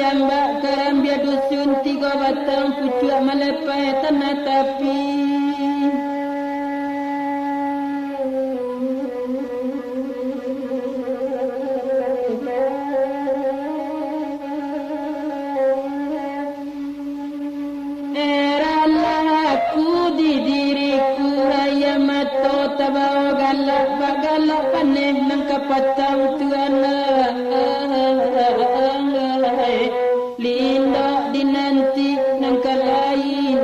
lambak karambia dusun 3 batang pucuk melepai tanah tapi. Galak paneh nang kapatang tuana linda dinanti nang kalain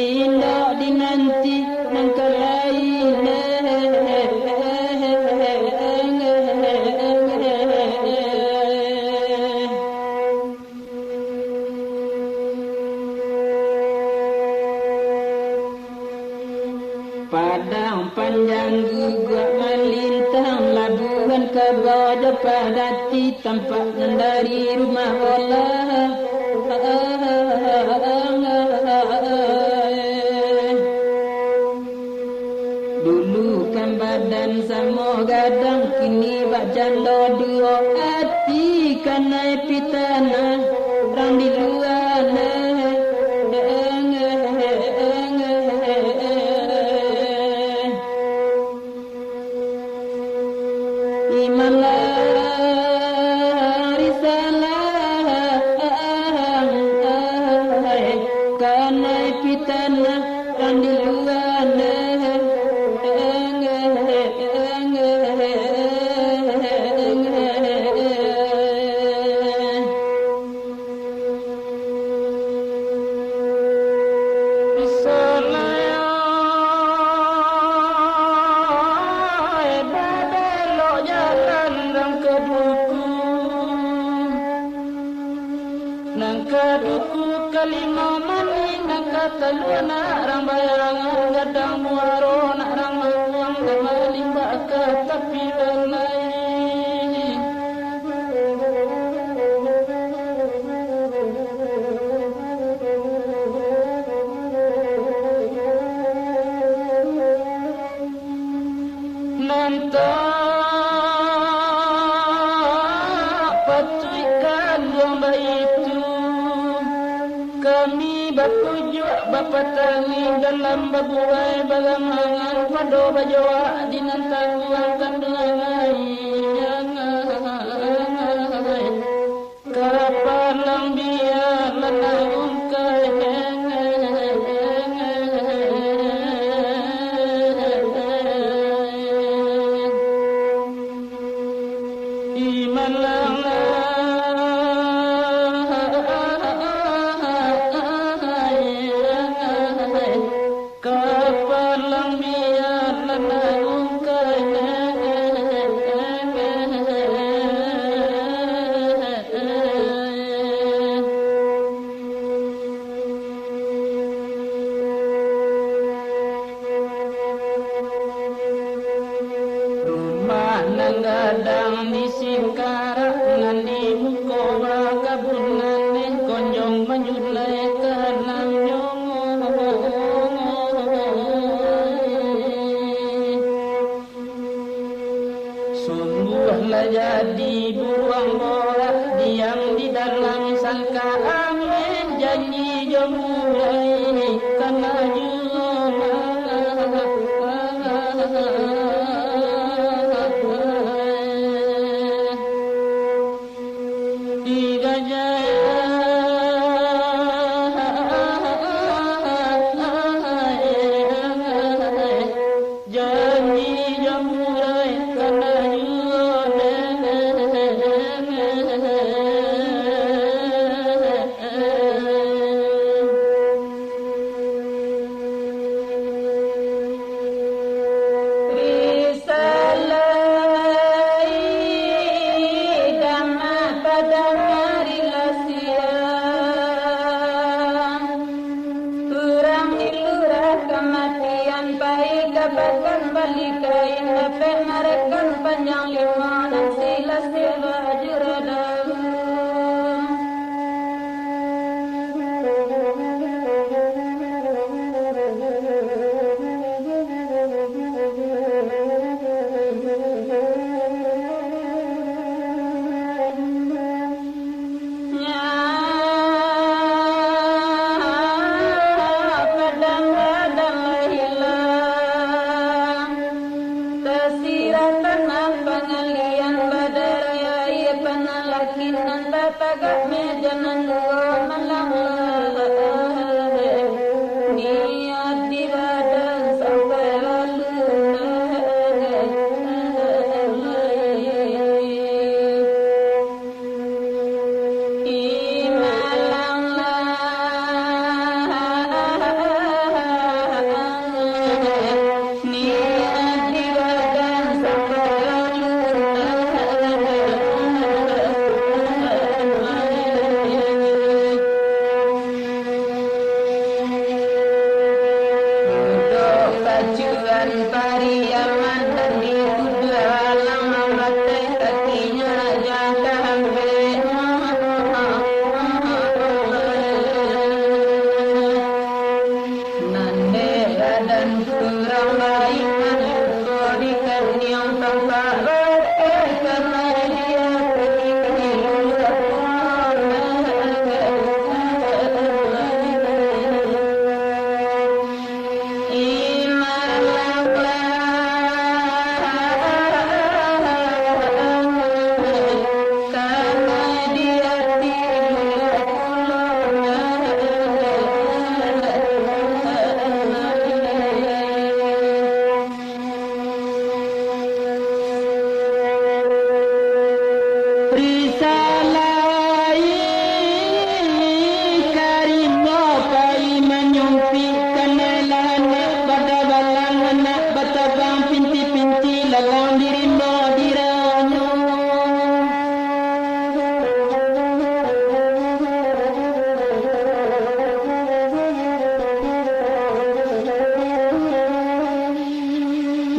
linda dinanti nang kalain padang panjang gugak melintang labuhan ke bawah padati tampak dari rumah bola. Dulu kan badan sama gadang kini bak janda 2 hati kanai pitana rang di luar imanlah risalah kanai pitana rang di luar Nangkaduku kalima mani nangkataluna rang bayangan gadang muaro nak rang mawang damalimba ke tapi lalai nanta patuikan lomba itu kami bertujuk bapatani dalam babuai balangan pado bajawa dinantang kandungan karapan lang biar lanang kai iman lang gadang di singkara nandi muko kabunan konjong manjulai kanang nyong sungguhlah jadi buang bola diam di dalam sangka angin janji jomulai karena pada hari batagak mejanan malang niat di badan sampai lalu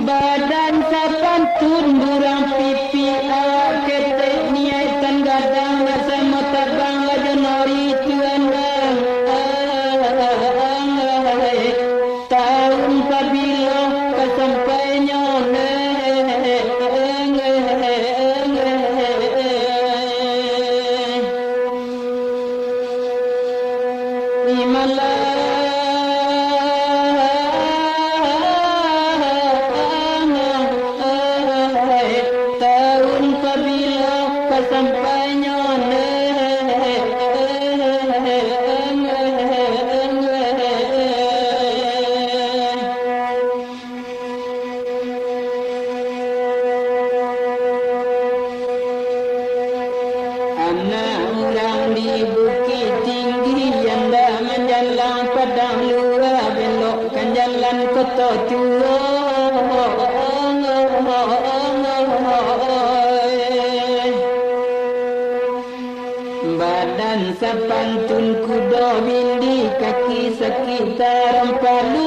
badan sapantun burang pipi awak ketek niatan gadang masa motabang lajonori tuan tahun kabilo kesampainya badan sapantun kuda bindi kaki sekitar 4